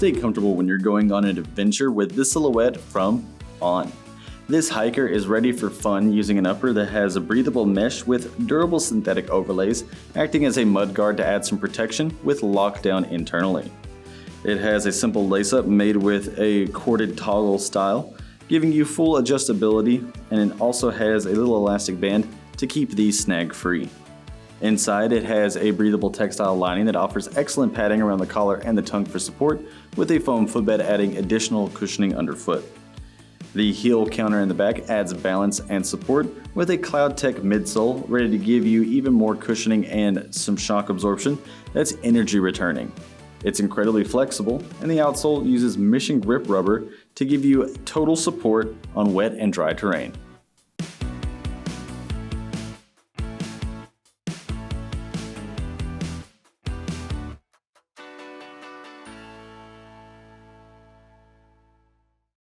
stay comfortable when you're going on an adventure with this silhouette from On. This hiker is ready for fun using an upper that has a breathable mesh with durable synthetic overlays, acting as a mud guard to add some protection with lockdown internally. It has a simple lace-up made with a corded toggle style, giving you full adjustability, and it also has a little elastic band to keep these snag-free. Inside, it has a breathable textile lining that offers excellent padding around the collar and the tongue for support, with a foam footbed adding additional cushioning underfoot. The heel counter in the back adds balance and support, with a CloudTec midsole ready to give you even more cushioning and some shock absorption that's energy returning. It's incredibly flexible, and the outsole uses mission grip rubber to give you total support on wet and dry terrain.